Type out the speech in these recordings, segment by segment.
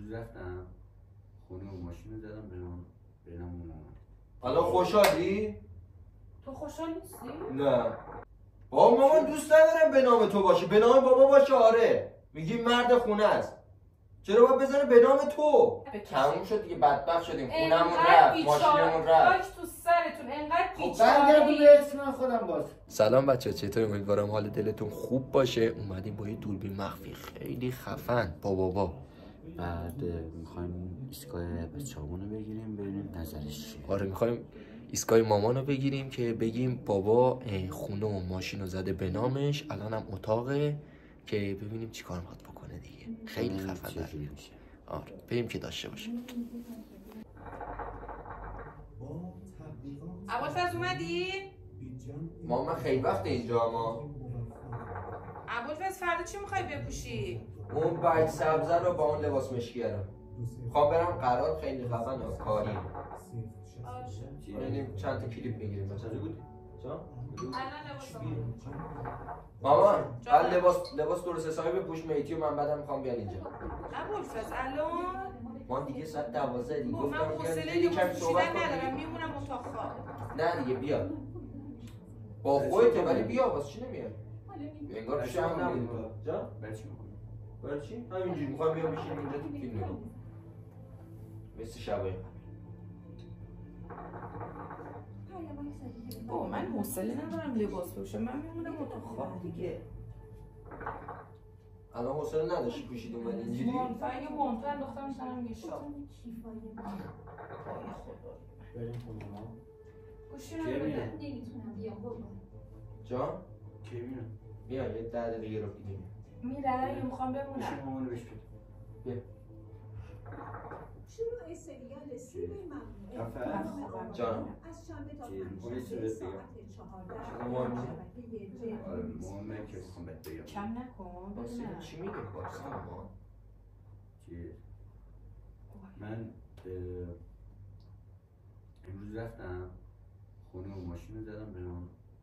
امروز رفتم خونه و ماشین رو زدم به نام مامان. الان خوشحالی؟ تو خوشحال نیستی؟ نه. بابا مامان دوست ندارم به نام تو باشه، به نام بابا باشه. آره میگی مرد خونه است، چرا باید بزنه به نام تو؟ تموم شد دیگه، بدبخت شدیم، خونمون رفت، ماشینمون رفت. تو سرتون انقدر برگردون به اسم خودم باز. سلام بچه، چطور؟ امیدوارم حال دلتون خوب باشه. اومدیم با یه دوربین مخفی خیلی خفن با بابا. بعد میخوایم ایستگاه بچه‌مون رو بگیریم ببینیم نظرش چیه. آره میخوایم ایستگاه مامان رو بگیریم که بگیم بابا خونه و ماشین رو زده به نامش، الان هم اتاقه، که ببینیم چی کار میخواد بکنه دیگه. خیلی خفن در میشه. آره بریم که داشته باشیم. ابوالفضل اومدی؟ ماما خیلی وقت اینجا. ما ابوالفضل فردا چی میخوای بپوشی؟ اون برگ سبزه رو با اون لباس مشکیه رو میخوام برم قرار، خیلی خفن و کاری. ببینیم چند تا کلیپ میگیریم. چه بود؟ الان ماما لباس درست حسابی بپوش میتی و من بعدم میخوام بیان اینجا. ابوالفضل الان ما دیگه ساعت 12 دیگه من حوصله لباس پوشیدن ندارم، میمونم اتاق خواب. نه دیگه بیا با خودت، ولی بیا واسه چی نمیای؟ انگار پیش هم نبودیم. جا؟ برای چی؟ همینجوری میخوام بیام بشینیم اینجا تو فیلم نگاه مثل شبای بابا من حوصله ندارم لباس پوشم، من میمونم اتاق خواب دیگه. الان حوصله نداشتی پوشید اومدی اینجوری؟ مانفر یه مانفر انداختم سرم یه شاب. بریم خونه ما. گوشی رو بده. نمیتونم بیام بابا. جان؟ کی میاد؟ بیا یه 10 دقیقه رو دیگه میرن یا میخوام بمونم؟ گوشی مامانو بهش بده. بیا. شروع سریال سیب ممنوعه جان. از شنبه تا پنجشنبه ساعت 14 آره مهمه که میخوام بهت بگم. کم نکن ببینم چی میگه بارسا ما؟ چی؟ من امروز رفتم خونه و ماشین رو زدم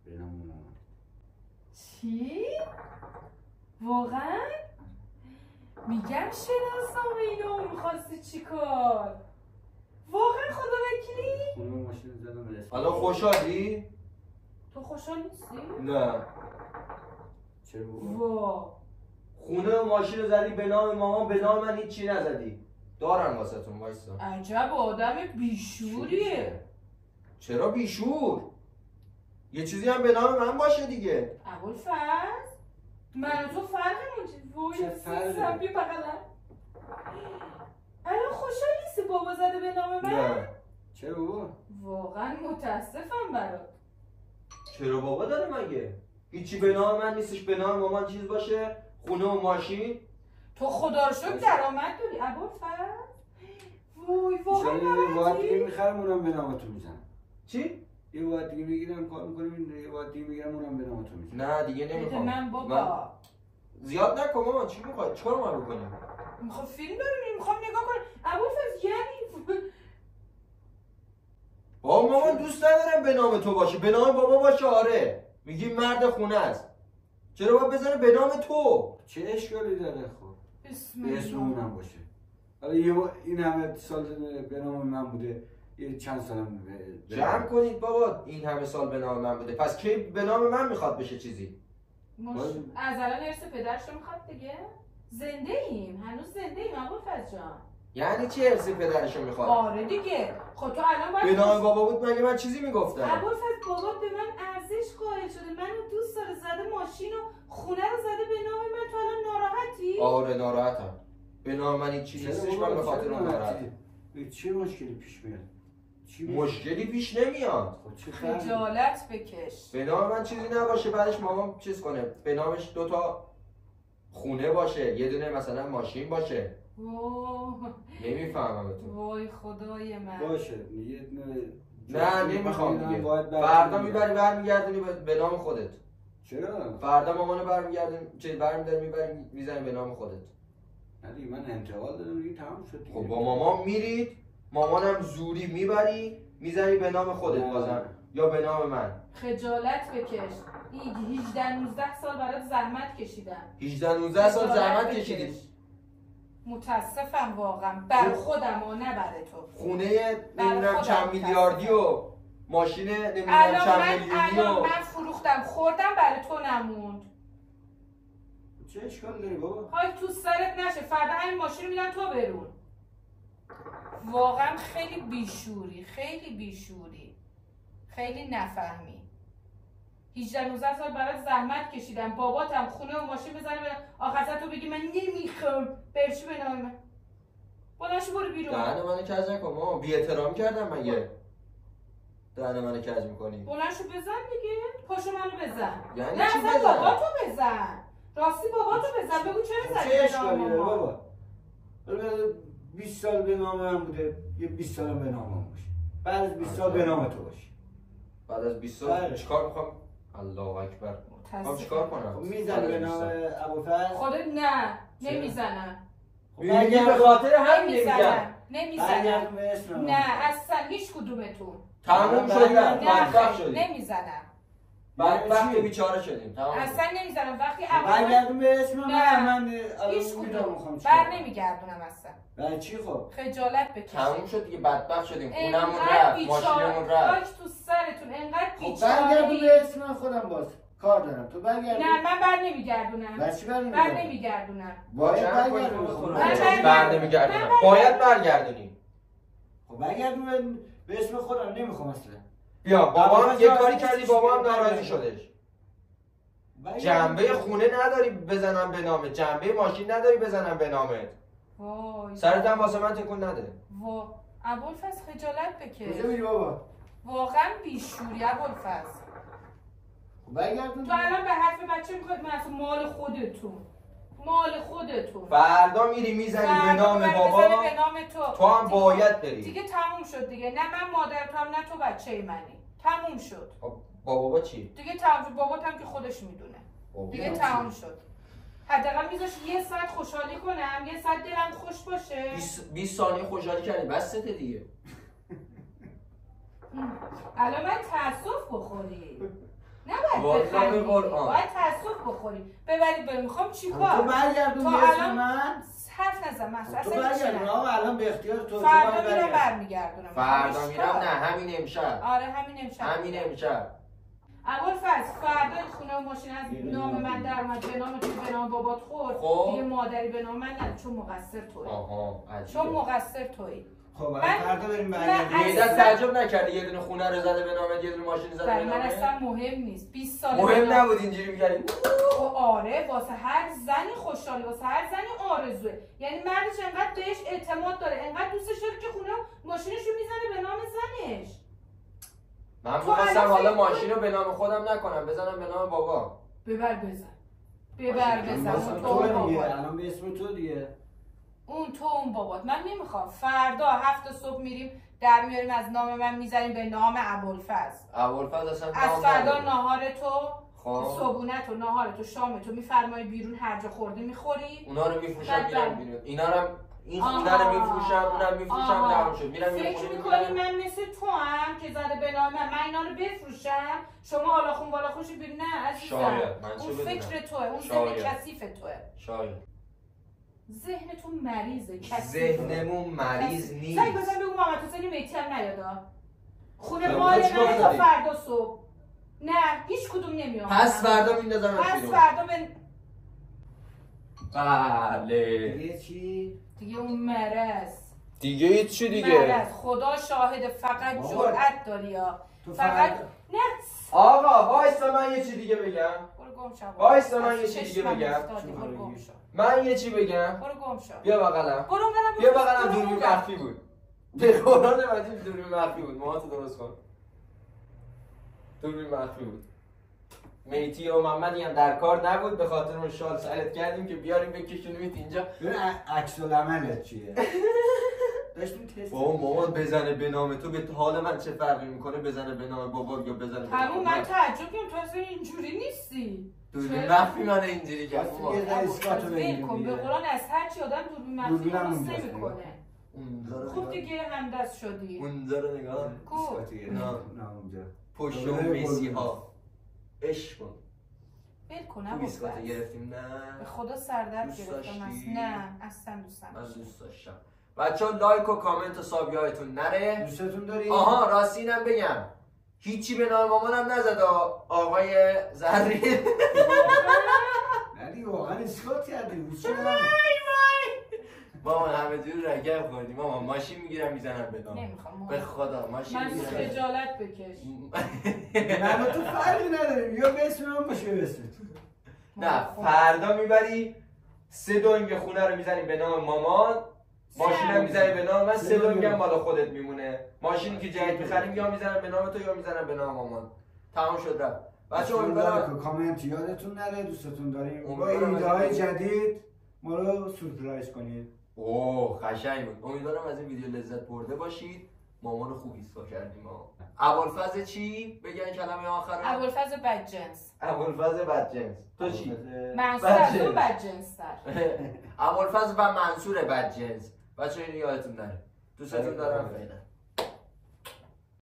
به نام مامان. چی؟ واقعا؟ میگم شناسام اینو، میخواستی چی کار؟ واقعا خدا وکیلی؟ خونه و ماشین رو زدم به اسم. الان خوشحالی؟ تو خوشحال نیستی؟ نه. چرا بابا؟ وا خونه و ماشین رو زدی به نام مامان، به نام من هیچی نزدی. دارم واسه تون وایسا. عجب آدم بیشوریه. چرا بیشور؟ یه چیزی هم به نام من باشه دیگه. ابوالفضل من و تو فرقمون چیه؟ چه وای فرقی؟ سیستم بی بغلم. الان خوشحال نیستی بابا زده به نام من؟ نه. چرا بابا؟ واقعا متاسفم برات. چرا بابا داره مگه؟ هیچی به نام من نیستش، به نام مامان چیز باشه، خونه و ماشین. تو خدا رو شکر درآمد داری ابوالفضل. وای واقعا یه وقت دیگه ناراحتی؟ میخرم اونم به نامتون میزنم. چی؟ یه وقت دیگه میگیرم کار میکنیم، یه وقت دیگه میگیرم اونم به نامتون میزنم. نه دیگه بده نمیخوام. من بابا. زیاد نکن مامان، چی میخوای؟ چیکار ما بکنیم؟ میخوام فیلم ببینیم، میخوام نگاه کنم. ابوالفضل یعنی بابا مامان دوست ندارم به نام تو باشه، به نام بابا باشه. آره میگی مرد خونه است، چرا باید بزنه به نام تو؟ چه اشکالی داره خب؟ بسم به اسم اونم باشه. حالا این همه سال به نام من بوده، یه چند سالم جمع کنید بابا، این همه سال به نام من بوده، پس کی به نام من میخواد بشه چیزی؟ از الان ارث پدرش رو میخواد دیگه؟ زنده ایم، هنوز زنده ایم ابوالفضل جان. یعنی چی ارث پدرشو میخواد؟ آره دیگه. خب تو الان باید به نام بابا بود مگه من چیزی میگفتم؟ ابوالفضل بابات به من ارزش قائل شده، منو دوست داره، زده ماشین و خونه رو زده به نام من. تو الان ناراحتی؟ آره ناراحتم. به نام من هیچ نیستش، من به خاطر اون ناراحتم. چه مشکلی پیش میاد؟ مشکلی پیش نمیاد. خجالت بکش. به نام من چیزی نباشه بعدش مامان چیز کنه، به نامش 2 تا خونه باشه، یه دونه مثلا ماشین باشه. نمیفهمم تو. وای خدای من. باشه نه نمیخوام دیگه. فردا میبری برمیگردونی به نام خودت. چرا؟ فردا مامانو برمیگردونی برمیداری میبری میزنی به نام خودت. نه دیگه من انتقال دادم دیگه تمام شد. خب با مامان میرید، مامانم زوری میبری میزنی به نام خودت بازم یا به نام من. خجالت بکش. 18 19 سال برات زحمت کشیدم. 18 19 سال زحمت کشیدی. متاسفم واقعا، بر خودم و نه برای تو. خونه نمیدونم چند میلیاردی و ماشین نمیدونم چند میلیونی الان و من فروختم خوردم، برای تو نموند. چه اشکال داری بابا؟ های تو سرت نشه، فردا همین ماشین رو میدن تو برون. واقعا خیلی بیشوری، خیلی بیشوری، خیلی نفهمی. 18-19 سال برات زحمت کشیدم، باباتم خونه و ماشین بزنه به آخر تو بگی من نمیخوام، برچی به نام من. بلنشو برو بیرون. دهن منو کج نکن ماما، بی احترامی کردم مگه؟ دهن منو کج میکنی؟ بلنشو بزن دیگه، پاشو منو بزن. یعنی نه چی اصلا بزن؟ باباتو بزن، راستی باباتو بزن، بگو چرا زدی چه به اشکالی نام داره ما. بابا؟ 20 سال به نام من بوده، یه 20 سال به نام من باشه. بعد از 20 سال به نام تو باشه. بعد از 20 سال بله. چیکار میخوام؟ الله اکبر. میخوام چیکار کنم؟ میزنی به نام ابوالفضل؟ خودت نه، نمیزنم. میگی به خاطر همین نمیگم. نمیزنم. برگردون به اسم من. نه اصلا هیچ کدومتون. تموم شدیم، نه بدبخت خیر، شدیم. نمیزنم. بدبخت و بیچاره شدیم. تمام. اصلا نمیزنم. وقتی برگردون به اسم من. نه. من هیچ الان میدونم کدوم میخوام چیکار بر نمیگردونم اصلا. برای چی خب؟ خجالت بکشید. تموم شد دیگه، بدبخت شدیم. خونمون انقدر رفت، ماشینمون رفت. خاک تو سرتون، انقدر خب برگردون بیچاره. به اسم من، خودم باز کار دارم. تو برگردون. نه من بر نمیگردونم. برای چی بر برنمیگردونی؟ نمیگردونم. باید چند برگردونی. کنیم؟ خب من برنمیگردونم. باید برگردونیم. خب برگردون به اسم خودم، نمیخوام اصلا. بیا بابا هم اول یه راضی کاری نیستش کردی، بابا هم که ناراضی برگردون. شدش. برگردون. جنبه خونه نداری بزنم به نامت، جنبه ماشین نداری بزنم به نامت. وای. سرت هم واسه من تکون نده. وا ابوالفضل خجالت کجا بکش. میری بابا؟ واقعا بیشوری ابوالفضل. خب برگردون. تو الان به حرف بچه میخواد مثلا مال خودتون. مال خودتون. فردا میری میزنی به نام بابا، به نام تو هم باید بری. دیگه تموم شد دیگه. نه من مادر تو هم نه تو بچه منی. تموم شد. با بابا چی؟ دیگه تموم شد. بابات هم که خودش میدونه. دیگه تموم شد. حداقل میذاش یه ساعت خوشحالی کنم، یه ساعت دلم خوش باشه. 20 ثانیه خوشحالی کردی بسته دیگه. الان باید تأسف بخوری. والله نباید بخندی، به قرآن. باید تأسف بخوری. ببرید بریم. میخوام تو چیکار؟ برگردون تو به اسم الان من. حرف نزن مثلا. تو برگردون آقا، الان به اختیار تو. فردا میرم برمیگردونم. فردا میرم نه، همین امشب. آره همین امشب. همین امشب. ابوالفضل فردا این خونه و ماشین از نام من در اومد، به نام تو، به نام بابات خورد. خب. دیگه مادری به نام من نه، چون مقصر تویی. آها چون عجیبه. مقصر تویی. خب من- فردا بریم من برگردیم. اصلا- میدت تعجب نکردی یه دونه خونه رو زده به نامت، یه دونه ماشین زده به برای من نامت؟ اصلا مهم نیست. 20 سال مهم نبود اینجوری می‌کردی. خب آره، واسه هر زنی خوشحاله، واسه هر زنی آرزوه. یعنی مردش انقدر بهش اعتماد داره، انقدر دوستش داره که خونه و ماشینش رو میزنه به نام زنش. من تو می‌خواستم الان حالا فکر ماشین رو به نام خودم نکنم، بزنم به نام بابا. ببر بزن. ببر بزن. اسم اون تو تو دیگه، بابات. الان به اسم تو دیگه. اون تو اون بابات. من نمیخوام. فردا 7 صبح میریم در میاریم از نام من میزنیم به نام ابوالفضل. ابوالفضل اصلا از نام فردا نداره. ناهار تو، خب صبحونه تو، ناهار تو، شام تو میفرمایی بیرون، هر جا خورده میخوری. اونا رو میفروشم بعد میرم بعد. بیرون. اینا رو این خونه رو میفروشم، اونم میفروشم، تموم شد. میرم یه فکر خونه میکنی میگیرم. من مثل تو هم که زده به نام من اینا رو بفروشم؟ شما آلاخون بالاخونش بیرون؟ نه عزیزم. شاید. من چه اون بدونم. فکر توه، اون ذهن شاید. کثیف توه. شاید. ذهنتون مریضه، کثیفه. ذهنمون مریض نیست. سعی بزن بگو محمد حسینی میتی هم نیادا. خونه خب، مال تو چیکار منه تا کردی؟ فردا صبح. نه هیچ کدوم نمیام. پس فردا میندازم پس بیرون. فردا به بله. دیگه چی؟ دیگه اون مرض. دیگه هیچی دیگه. مرض. خدا شاهد، فقط بابا. جرأت داری یا تو فقط نه. آقا وایسا من یه چی دیگه بگم. برو گم شو. وایسا من یه از چی دیگه چشمم بگم. افتادی، برو گم شو. من یه چی بگم. برو گم شو. بیا بغلم. برو برم. بیا بغلم. دوربین مخفی بود. به قرآن مجید دوربین مخفی بود. موهاتو درست کن. دوربین مخفی بود. میتی و محمدی هم در کار نبود، به خاطر اون شال سرت کردیم که بیاریم بکشونیمت اینجا. ببین عکس العملت چیه؟ داشتیم تست. بابا مامان بزنه به نام تو به حال من چه فرقی میکنه؟ بزنه به نام بابا یا بزنه به همون نام من من؟ تعجب کردم تو اصلا اینجوری نیستی. دوربین مخفی من اینجوری کرد. واسه بابا. یه ذره اثباتو بگیریم کن به دیگه. قرآن از هر چی آدم دوربین مخفی دوربینم درست اونجاست. نمیکنه. اونجا رو خوب نگاه. دیگه همدست شدی. اونجا رو نگاه. کو؟ اثباتی. نه. نه اونجا. پشت و میسی ها. عشق کن. ول کن تو بیسکاتو ابوالفضل. گرفتیم نه به خدا سردرد دوست گرفتم داشتی؟ نه اصلا دوستم من نداشتم. دوست داشتم. بچه‌ها لایک و کامنت و ساب یادتون نره. دوستتون داری؟ آها راستی اینم بگم هیچی به نام مامانم نزد آقای زهری. نه دیگه واقعا اسکات کردیم. مامان همه جور رگب خوردیم. مامان ماشین میگیرم میزنم به نام. نمیخوام به خدا ماشین من میگیرم. خجالت بکش. من تو فرقی نداریم، یا به اسم من باشه به اسم نه فردا میبری 3 دنگ خونه رو میزنی به نام مامان، ماشینم میزنی به نام من، 3 دنگ هم مال خودت میمونه. ماشینی که جدید میخریم یا میزنم به نام تو یا میزنم به نام مامان. تمام شد رفت. بچه‌ها امیدوارم کامنت یادتون نره. دوستتون داریم. با امیدوارم ایده های جدید ما رو سورپرایز کنید. اوه قشنگ بود. امیدوارم از این ویدیو لذت برده باشید. مامان خوب ایسکا کردیم ما. ابوالفضل چی؟ بگن کلمه آخر. ابوالفضل بدجنس. ابوالفضل بدجنس. تو چی؟ منصور از اون بدجنس تر. ابوالفضل و منصور بدجنس. بچه‌ها اینو یادتون نره. دوستتون دارم. فعلا